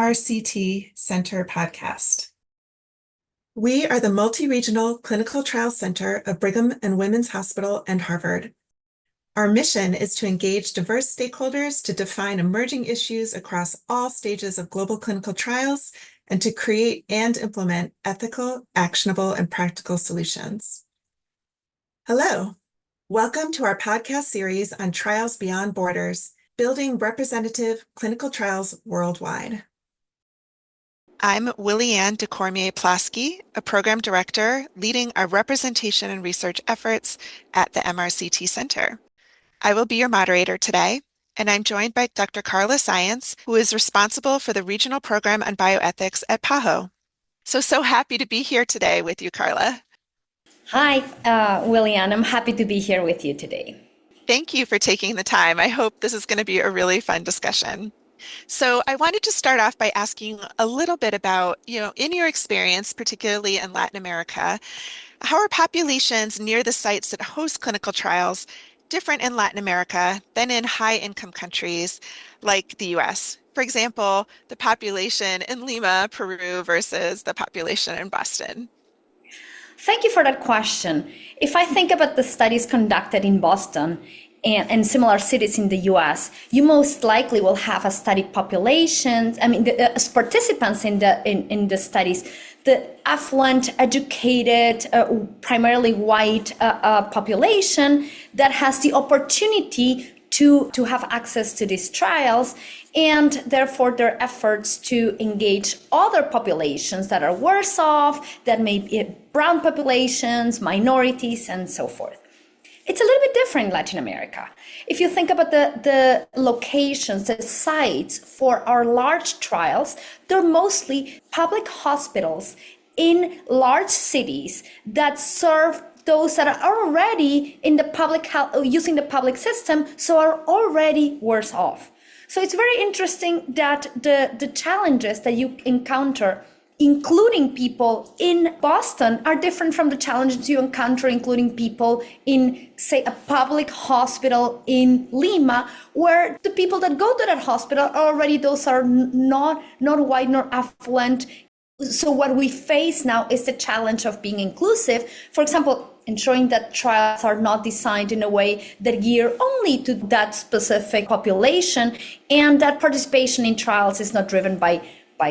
MRCT Center podcast. We are the multi-regional clinical trial center of Brigham and Women's Hospital and Harvard. Our mission is to engage diverse stakeholders to define emerging issues across all stages of global clinical trials and to create and implement ethical, actionable, and practical solutions. Hello, welcome to our podcast series on Trials Beyond Borders, building representative clinical trials worldwide. I'm Willyanne DeCormier Plosky, a program director leading our representation and research efforts at the MRCT Center. I will be your moderator today, and I'm joined by Dr. Carla Saenz, who is responsible for the regional program on bioethics at PAHO. So happy to be here today with you, Carla. Hi, Willyanne. I'm happy to be here with you today. Thank you for taking the time. I hope this is going to be a really fun discussion. So I wanted to start off by asking a little bit about, in your experience, particularly in Latin America, how are populations near the sites that host clinical trials different in Latin America than in high-income countries like the US? For example, the population in Lima, Peru versus the population in Boston. Thank you for that question. If I think about the studies conducted in Boston and similar cities in the US, you most likely will have a study populations, as participants in the studies, the affluent, educated, primarily white population that has the opportunity to have access to these trials, and therefore their efforts to engage other populations that are worse off, that may be brown populations, minorities, and so forth. It's a little bit different in Latin America. If you think about the locations, the sites for our large trials, they're mostly public hospitals in large cities that serve those that are already in the public health, using the public system, so are already worse off. So it's very interesting that the challenges that you encounter, including people in Boston, are different from the challenges you encounter, including people in, say, a public hospital in Lima, where the people that go to that hospital are already those are not white nor affluent. So what we face now is the challenge of being inclusive. For example, ensuring that trials are not designed in a way that gear only to that specific population, and that participation in trials is not driven by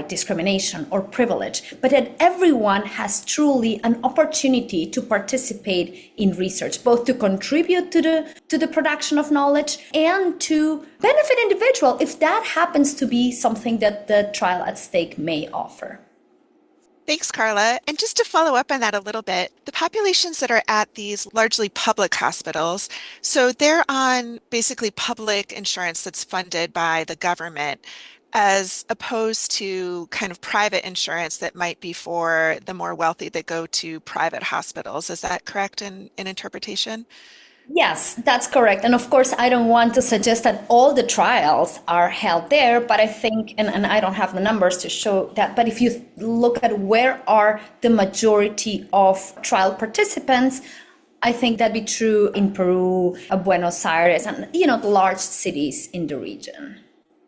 discrimination or privilege, but that everyone has truly an opportunity to participate in research, both to contribute to the production of knowledge and to benefit individual if that happens to be something that the trial at stake may offer. Thanks, Carla. And just to follow up on that a little bit, the populations that are at these largely public hospitals, so they're on basically public insurance that's funded by the government, as opposed to kind of private insurance that might be for the more wealthy that go to private hospitals. Is that correct in interpretation? Yes, that's correct. And of course, I don't want to suggest that all the trials are held there, but I think, and I don't have the numbers to show that, but if you look at where are the majority of trial participants, I think that'd be true in Peru, Buenos Aires, and the large cities in the region.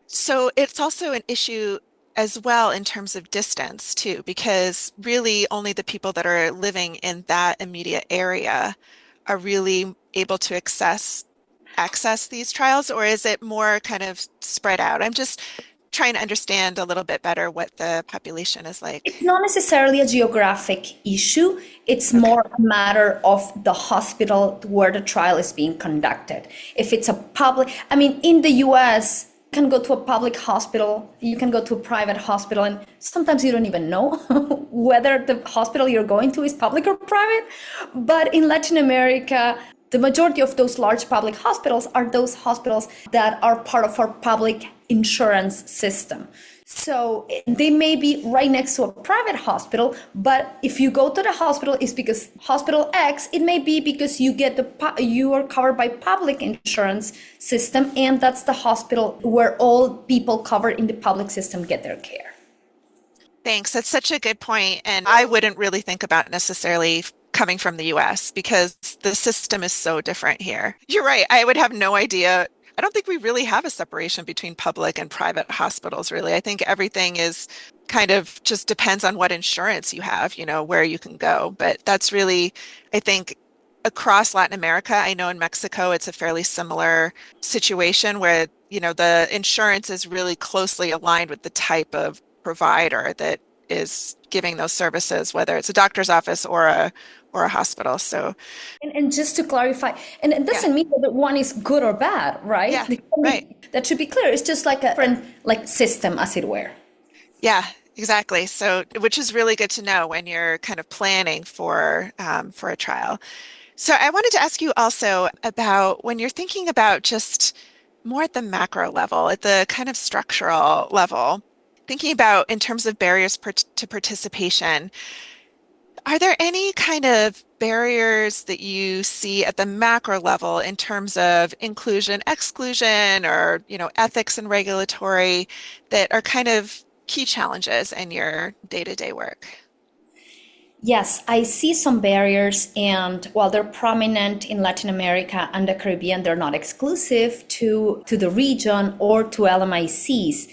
So it's also an issue as well in terms of distance too, because really only the people that are living in that immediate area are really able to access these trials, or is it more kind of spread out? I'm just trying to understand a little bit better what the population is like. It's not necessarily a geographic issue. It's more a matter of the hospital where the trial is being conducted. If it's a public, in the US, you can go to a public hospital, you can go to a private hospital, and sometimes you don't even know whether the hospital you're going to is public or private. But in Latin America, the majority of those large public hospitals are those hospitals that are part of our public insurance system. So they may be right next to a private hospital, but if you go to the hospital, it's because hospital X, it may be because you are covered by public insurance system, and that's the hospital where all people covered in the public system get their care. Thanks. That's such a good point. And I wouldn't really think about necessarily coming from the US because the system is so different here. You're right. I would have no idea I don't think we really have a separation between public and private hospitals, really. I think everything is kind of just depends on what insurance you have, where you can go. But that's really, I think, across Latin America, I know in Mexico, it's a fairly similar situation where, the insurance is really closely aligned with the type of provider that is giving those services, whether it's a doctor's office or a hospital. So, And just to clarify, and it yeah, doesn't mean that one is good or bad, right? yeah, right. That should be clear. It's just like a different like system, as it were. Yeah, exactly. So, which is really good to know when you're kind of planning for a trial. So, I wanted to ask you also about when you're thinking about just more at the macro level, at the kind of structural level, thinking about in terms of barriers to participation, are there any kind of barriers that you see at the macro level in terms of inclusion, exclusion, or, ethics and regulatory that are kind of key challenges in your day-to-day work? Yes, I see some barriers, and while they're prominent in Latin America and the Caribbean, they're not exclusive to the region or to LMICs.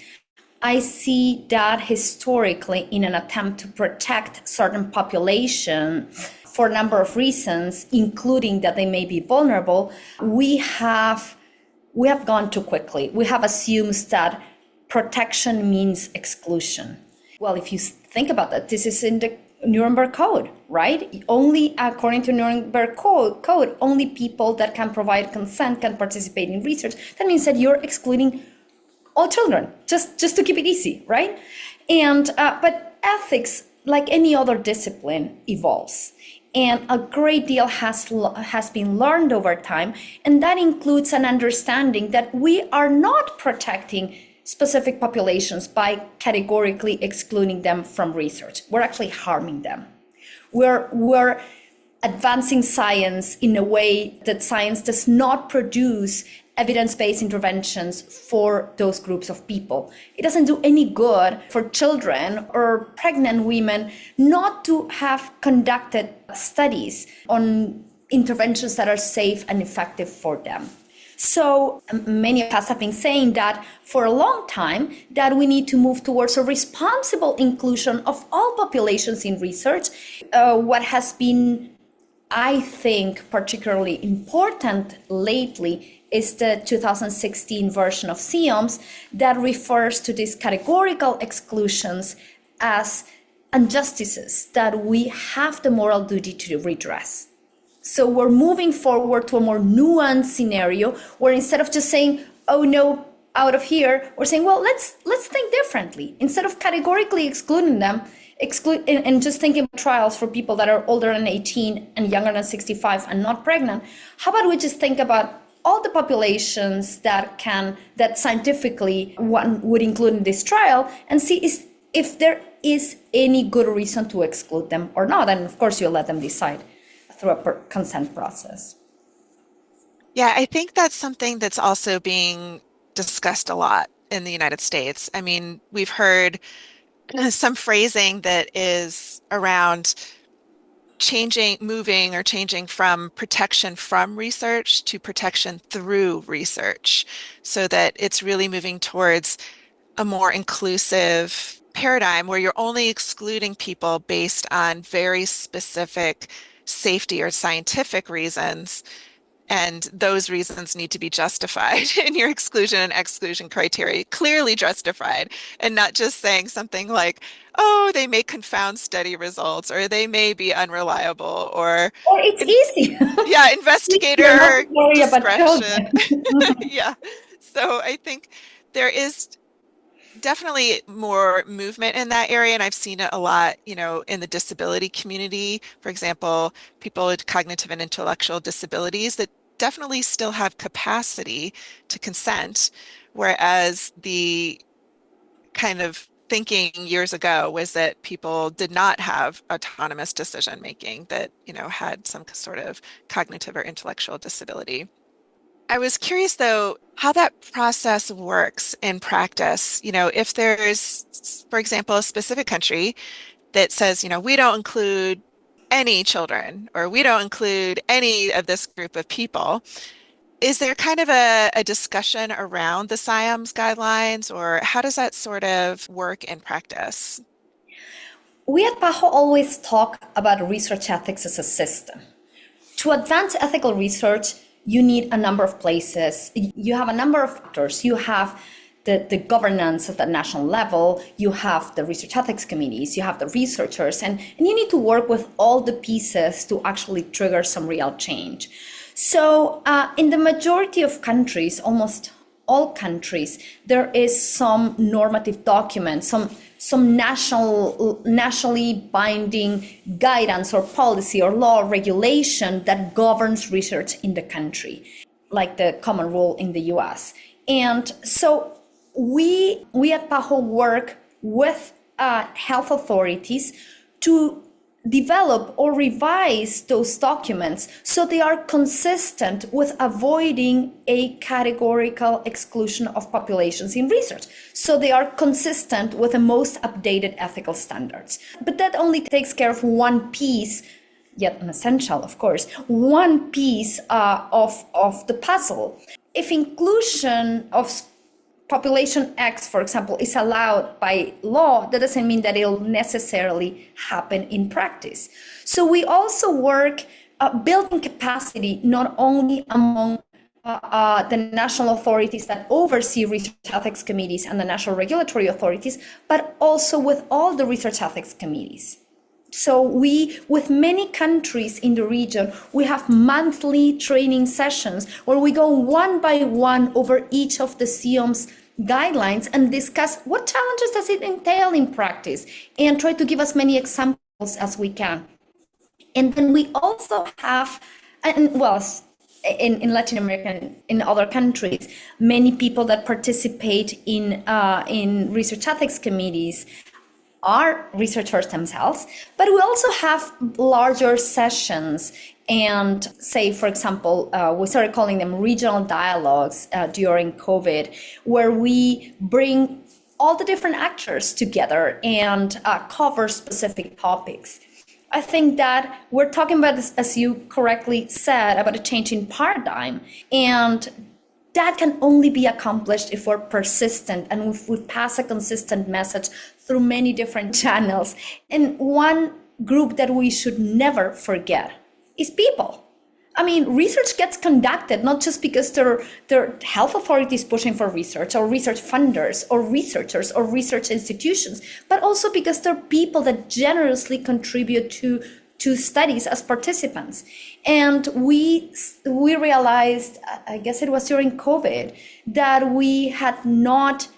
I see that historically in an attempt to protect certain population for a number of reasons, including that they may be vulnerable, we have gone too quickly. We have assumed that protection means exclusion. Well, if you think about that, this is in the Nuremberg Code, right? Only according to Nuremberg Code, only people that can provide consent can participate in research. That means that you're excluding all children, just to keep it easy, right? And but ethics, like any other discipline, evolves, and a great deal has been learned over time, and that includes an understanding that we are not protecting specific populations by categorically excluding them from research. We're actually harming them. We're advancing science in a way that science does not produce evidence-based interventions for those groups of people. It doesn't do any good for children or pregnant women not to have conducted studies on interventions that are safe and effective for them. So many of us have been saying that for a long time, that we need to move towards a responsible inclusion of all populations in research. What has been, I think, particularly important lately is the 2016 version of CIOMS that refers to these categorical exclusions as injustices that we have the moral duty to redress. So we're moving forward to a more nuanced scenario where instead of just saying, oh no, out of here, we're saying, well, let's think differently. Instead of categorically excluding them, and just thinking about trials for people that are older than 18 and younger than 65 and not pregnant, how about we just think about all the populations that scientifically one would include in this trial and see if there is any good reason to exclude them or not. And of course, you'll let them decide through a consent process. Yeah, I think that's something that's also being discussed a lot in the United States. I mean, we've heard some phrasing that is around changing from protection from research to protection through research, so that it's really moving towards a more inclusive paradigm where you're only excluding people based on very specific safety or scientific reasons. And those reasons need to be justified in your exclusion and exclusion criteria, clearly justified, and not just saying something like, oh, they may confound study results, or they may be unreliable, Or it's easy. yeah, You're not investigator worried about discretion. children. Yeah. So I think there is definitely more movement in that area, and I've seen it a lot, in the disability community. For example, people with cognitive and intellectual disabilities that definitely still have capacity to consent, whereas the kind of thinking years ago was that people did not have autonomous decision making, that, had some sort of cognitive or intellectual disability. I was curious, though, how that process works in practice. If there's, for example, a specific country that says, we don't include any children, or we don't include any of this group of people, Is there kind of a discussion around the CIOMS guidelines, or how does that sort of work in practice? We at PAHO always talk about research ethics as a system. To advance ethical research, you need a number of places. You have a number of factors. You have the governance at the national level, you have the research ethics committees, you have the researchers, and you need to work with all the pieces to actually trigger some real change. So in the majority of countries, almost all countries, there is some normative document, some nationally binding guidance or policy or law or regulation that governs research in the country, like the common rule in the US. And so we at PAHO work with health authorities to develop or revise those documents so they are consistent with avoiding a categorical exclusion of populations in research. So they are consistent with the most updated ethical standards. But that only takes care of one piece, yet an essential, of course, one piece of the puzzle. If inclusion of population X, for example, is allowed by law, that doesn't mean that it'll necessarily happen in practice. So we also work building capacity not only among the national authorities that oversee research ethics committees and the national regulatory authorities, but also with all the research ethics committees. So with many countries in the region, we have monthly training sessions where we go one by one over each of the CIOMS guidelines and discuss what challenges does it entail in practice and try to give as many examples as we can. And then we also have, and well, in Latin America and in other countries, many people that participate in research ethics committees are researchers themselves, but we also have larger sessions and say, for example, we started calling them regional dialogues during COVID, where we bring all the different actors together and cover specific topics. I think that we're talking about this, as you correctly said, about a change in paradigm, and that can only be accomplished if we're persistent and if we pass a consistent message through many different channels. And one group that we should never forget is people. I mean, research gets conducted not just because there are health authorities pushing for research or research funders or researchers or research institutions, but also because there are people that generously contribute to studies as participants. And we realized, I guess it was during COVID, that we had not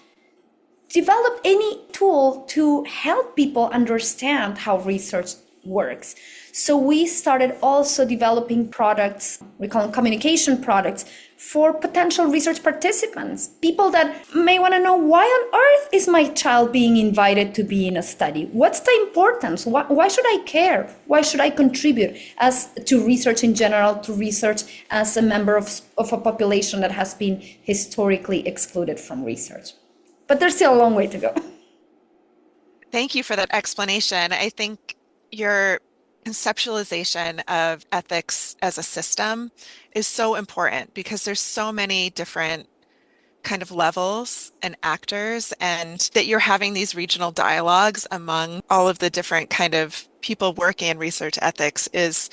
developed any tool to help people understand how research works. So we started also developing products, we call them communication products, for potential research participants, people that may want to know, why on earth is my child being invited to be in a study? What's the importance? Why should I care? Why should I contribute as to research in general, to research as a member of a population that has been historically excluded from research? But there's still a long way to go. Thank you for that explanation. I think your conceptualization of ethics as a system is so important because there's so many different kind of levels and actors, and that you're having these regional dialogues among all of the different kind of people working in research ethics is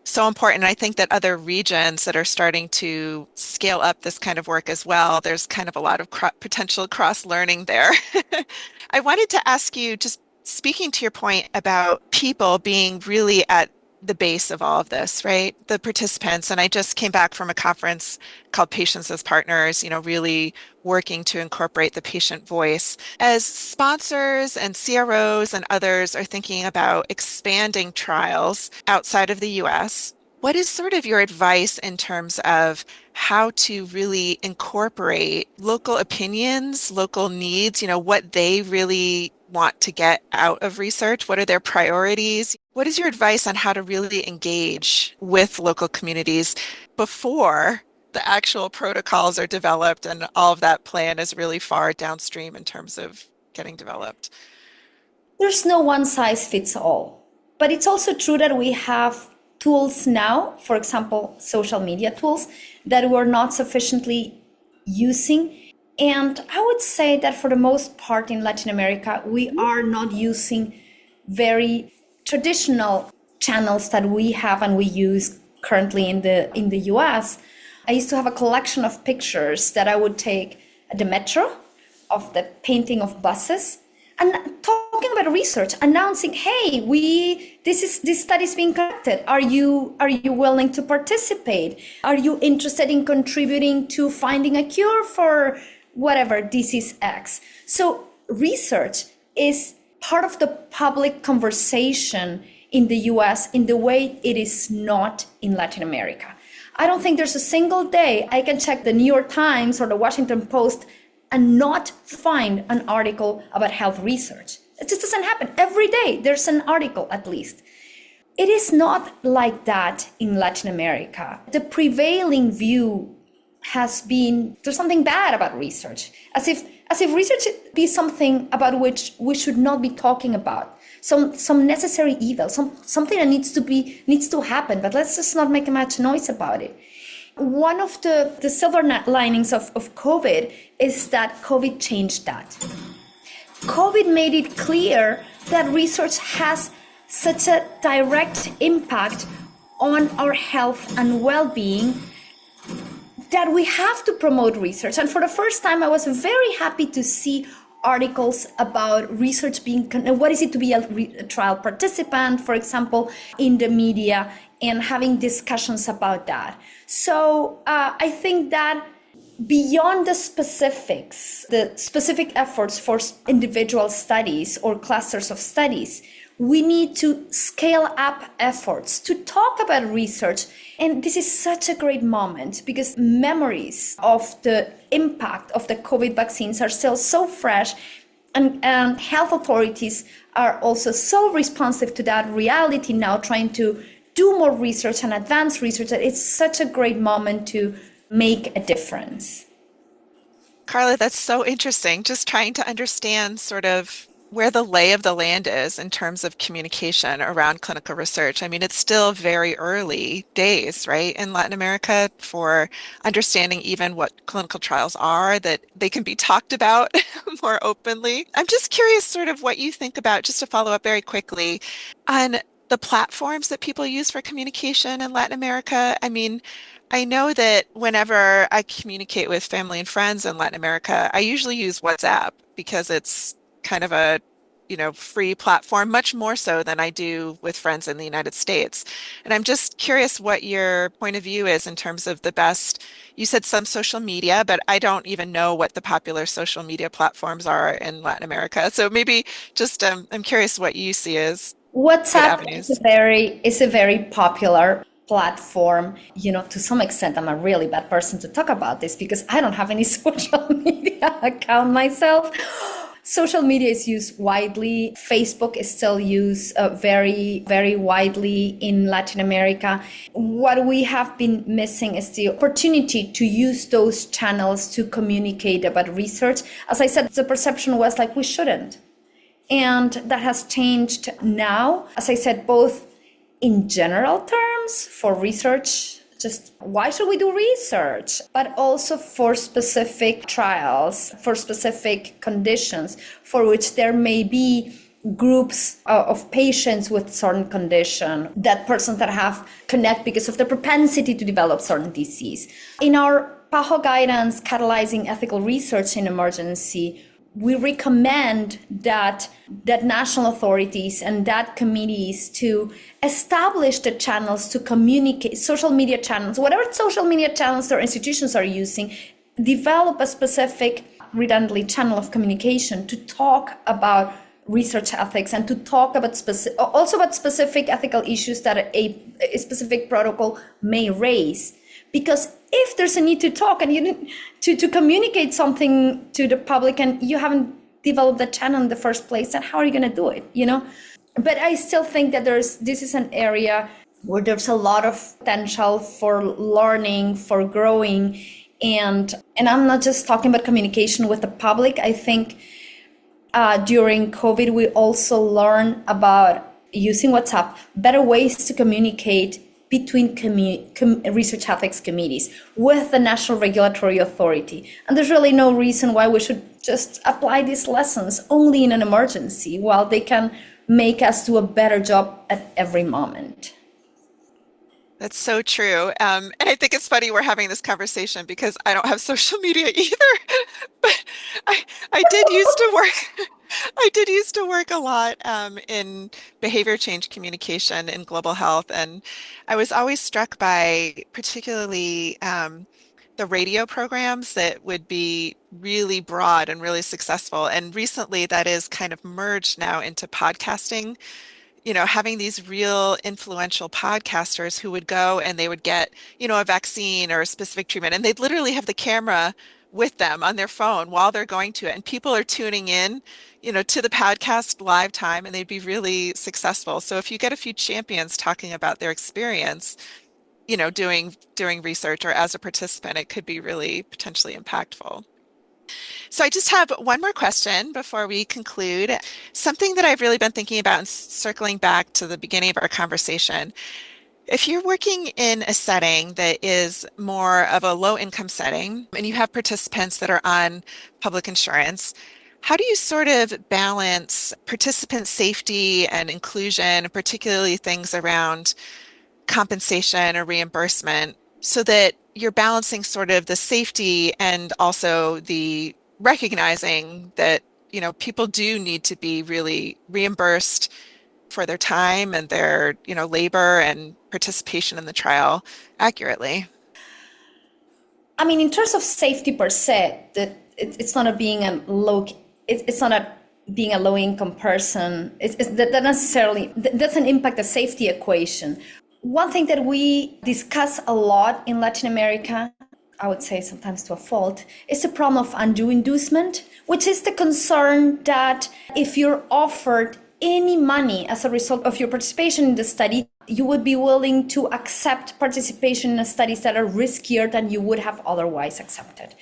so important. I think that other regions that are starting to scale up this kind of work as well, there's kind of a lot of potential cross-learning there. I wanted to ask you, just speaking to your point about people being really at the base of all of this, right? The participants. And I just came back from a conference called Patients as Partners, really working to incorporate the patient voice. As sponsors and CROs and others are thinking about expanding trials outside of the US, what is sort of your advice in terms of how to really incorporate local opinions, local needs, what they really want to get out of research? What are their priorities? What is your advice on how to really engage with local communities before the actual protocols are developed and all of that plan is really far downstream in terms of getting developed? There's no one size fits all, but it's also true that we have tools now, for example, social media tools, that we're not sufficiently using. And I would say that for the most part in Latin America, we are not using very traditional channels that we have and we use currently in the US. I used to have a collection of pictures that I would take at the metro of the painting of buses and talking about research, announcing, hey, this study is being conducted. Are you willing to participate? Are you interested in contributing to finding a cure for whatever disease X? So research is part of the public conversation in the US in the way it is not in Latin America. I don't think there's a single day I can check the New York Times or the Washington Post and not find an article about health research. It just doesn't happen. Every day there's an article at least. It is not like that in Latin America. The prevailing view has been there's something bad about research, as if research be something about which we should not be talking about. Some necessary evil, something that needs to happen, but let's just not make much noise about it. One of the silver linings of COVID is that COVID changed that. COVID made it clear that research has such a direct impact on our health and well-being that we have to promote research. And for the first time, I was very happy to see articles about research being, what is it to be a trial participant, for example, in the media, and having discussions about that. So I think that beyond the specifics, the specific efforts for individual studies or clusters of studies, we need to scale up efforts to talk about research. And this is such a great moment because memories of the impact of the COVID vaccines are still so fresh, and health authorities are also so responsive to that reality now, trying to do more research and advance research, that it's such a great moment to make a difference. Carla, that's so interesting. Just trying to understand sort of where the lay of the land is in terms of communication around clinical research. I mean, it's still very early days, right, in Latin America for understanding even what clinical trials are, that they can be talked about more openly. I'm just curious sort of what you think about, just to follow up very quickly, on the platforms that people use for communication in Latin America. I mean, I know that whenever I communicate with family and friends in Latin America, I usually use WhatsApp because it's kind of a, free platform, much more so than I do with friends in the United States. And I'm just curious what your point of view is in terms of the best, you said some social media, but I don't even know what the popular social media platforms are in Latin America. So maybe just, I'm curious what you see as WhatsApp is a very popular platform. To some extent, I'm a really bad person to talk about this because I don't have any social media account myself. Social media is used widely. Facebook is still used very, very widely in Latin America. What we have been missing is the opportunity to use those channels to communicate about research. As I said, the perception was like we shouldn't. And that has changed now. As I said, both in general terms for research, just why should we do research? But also for specific trials, for specific conditions for which there may be groups of patients with certain condition, that persons that have connect because of the propensity to develop certain disease. In our PAHO guidance, Catalyzing Ethical Research in Emergency, we recommend that national authorities and that committees to establish the channels to communicate, social media channels, whatever social media channels their institutions are using, develop a specific redundantly channel of communication to talk about research ethics and to talk about specific ethical issues that a specific protocol may raise. Because if there's a need to talk and you need to communicate something to the public and you haven't developed the channel in the first place, then how are you going to do it? But I still think that this is an area where there's a lot of potential for learning, for growing. And I'm not just talking about communication with the public. I think during COVID, we also learned about using WhatsApp, better ways to communicate between research ethics committees with the national regulatory authority. And there's really no reason why we should just apply these lessons only in an emergency, while they can make us do a better job at every moment. That's so true. And I think it's funny we're having this conversation because I don't have social media either. But I did used to work. I did used to work a lot in behavior change communication in global health, and I was always struck by particularly the radio programs that would be really broad and really successful. And recently, that is kind of merged now into podcasting. Having these real influential podcasters who would go and they would get, a vaccine or a specific treatment, and they'd literally have the camera with them on their phone while they're going to it. And people are tuning in, to the podcast live time, and they'd be really successful. So if you get a few champions talking about their experience, doing research or as a participant, it could be really potentially impactful. So I just have one more question before we conclude. Something that I've really been thinking about, and circling back to the beginning of our conversation. If you're working in a setting that is more of a low income setting and you have participants that are on public insurance, how do you sort of balance participant safety and inclusion, particularly things around compensation or reimbursement, so that you're balancing sort of the safety and also the recognizing that, people do need to be really reimbursed for their time and their, labor and participation in the trial accurately? I mean, in terms of safety per se, it's not a being a low, it's not a being a low income person. That necessarily doesn't impact the safety equation. One thing that we discuss a lot in Latin America, I would say sometimes to a fault, is the problem of undue inducement, which is the concern that if you're offered any money as a result of your participation in the study, you would be willing to accept participation in studies that are riskier than you would have otherwise accepted.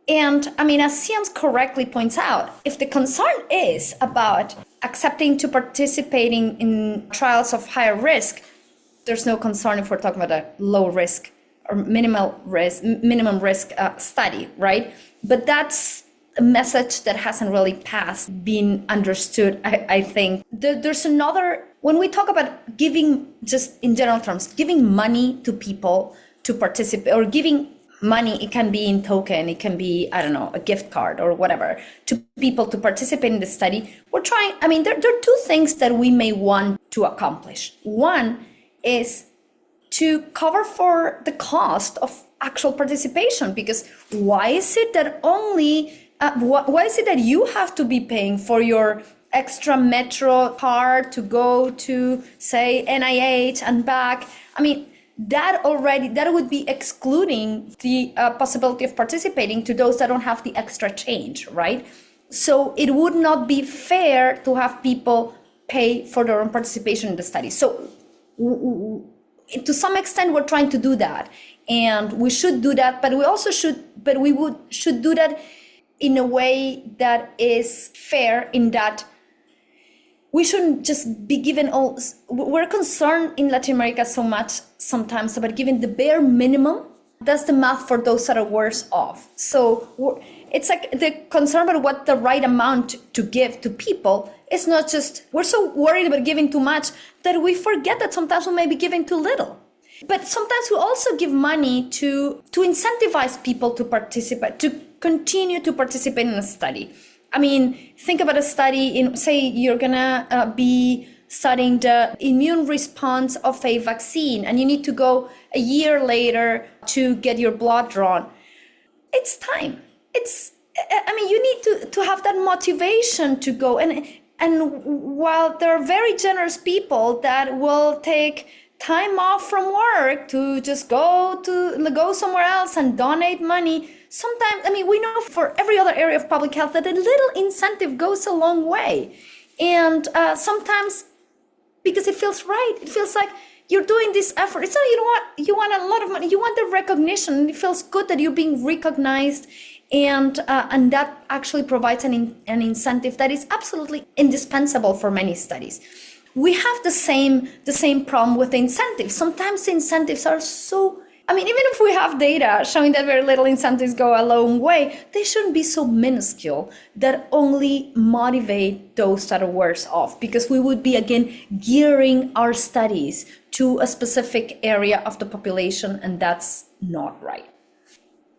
And I mean, as CIOMS correctly points out, if the concern is about accepting to participating in trials of higher risk, there's no concern if we're talking about a low risk or minimum risk study, right? But that's a message that hasn't really passed, been understood, I think. There's another, when we talk about giving, just in general terms, giving money to people to participate, or giving money, it can be in token, it can be, I don't know, a gift card or whatever, to people to participate in the study. We're trying, I mean, there are two things that we may want to accomplish. One is to cover for the cost of actual participation, because why is it that why is it that you have to be paying for your extra metro card to go to, say, NIH and back? I mean, that would be excluding the possibility of participating to those that don't have the extra change, right? So it would not be fair to have people pay for their own participation in the study. So to some extent, we're trying to do that, and we should do that. But we also should do that in a way that is fair. In that we shouldn't just be given all. We're concerned in Latin America so much sometimes about giving the bare minimum. That's the math for those that are worse off. So it's like the concern about what the right amount to give to people. It's not just, we're so worried about giving too much that we forget that sometimes we may be giving too little. But sometimes we also give money to incentivize people to participate, to continue to participate in a study. I mean, think about a study in, say, you're gonna be studying the immune response of a vaccine, and you need to go a year later to get your blood drawn. It's time. You need to have that motivation to go. And while there are very generous people that will take time off from work to just go somewhere else and donate money, sometimes, we know for every other area of public health that a little incentive goes a long way. And sometimes, because it feels right, it feels like you're doing this effort. It's not, you want a lot of money, you want the recognition. It feels good that you're being recognized. And that actually provides an incentive that is absolutely indispensable for many studies. We have the same problem with the incentives. Sometimes the incentives are so, I mean, even if we have data showing that very little incentives go a long way, they shouldn't be so minuscule that only motivate those that are worse off, because we would be, again, gearing our studies to a specific area of the population, and that's not right.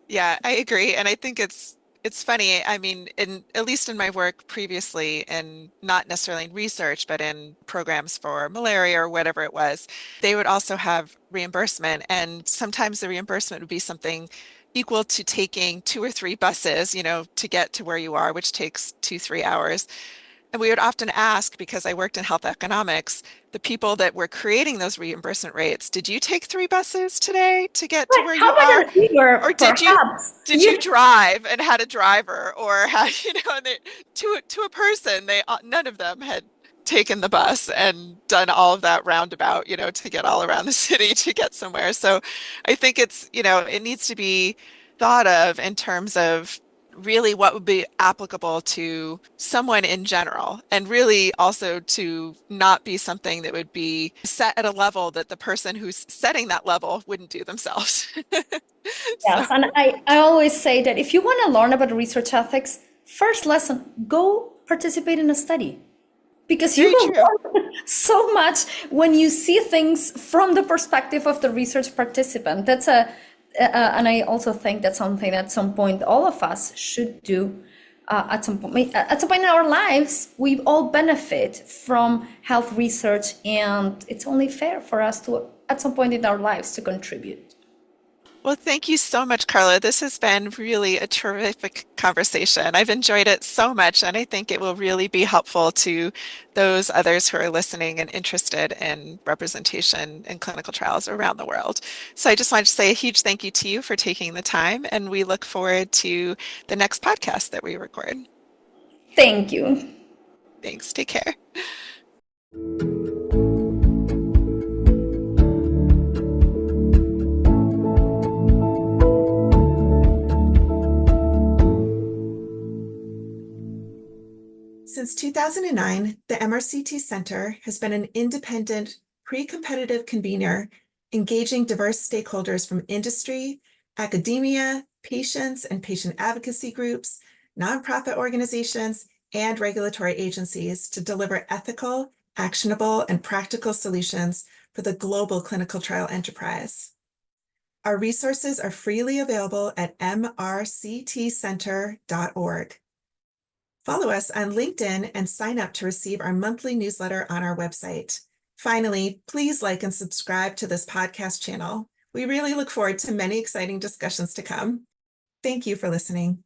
Yeah, I agree. And I think it's funny. I mean, in at least in my work previously, and not necessarily in research, but in programs for malaria or whatever it was, they would also have reimbursement. And sometimes the reimbursement would be something equal to taking 2 or 3 buses, to get to where you are, which takes 2, 3 hours. And we would often ask, because I worked in health economics, the people that were creating those reimbursement rates, did you take 3 buses today to get to Right. where How you about are? a rigor, Or did you perhaps? did you drive and had a driver, or had, and to a person, they none of them had taken the bus and done all of that roundabout, to get all around the city to get somewhere. So I think it needs to be thought of in terms of really what would be applicable to someone in general, and really also to not be something that would be set at a level that the person who's setting that level wouldn't do themselves. So Yes, and I always say that if you want to learn about research ethics, first lesson, go participate in a study, because you very will true. learn so much when you see things from the perspective of the research participant. And I also think that's something at some point all of us should do. At some point in our lives, we all benefit from health research, and it's only fair for us to, at some point in our lives, to contribute. Well, thank you so much, Carla. This has been really a terrific conversation. I've enjoyed it so much, and I think it will really be helpful to those others who are listening and interested in representation in clinical trials around the world. So I just wanted to say a huge thank you to you for taking the time, and we look forward to the next podcast that we record. Thank you. Thanks. Take care. Since 2009, the MRCT Center has been an independent, pre-competitive convener engaging diverse stakeholders from industry, academia, patients and patient advocacy groups, nonprofit organizations, and regulatory agencies to deliver ethical, actionable, and practical solutions for the global clinical trial enterprise. Our resources are freely available at mrctcenter.org. Follow us on LinkedIn and sign up to receive our monthly newsletter on our website. Finally, please like and subscribe to this podcast channel. We really look forward to many exciting discussions to come. Thank you for listening.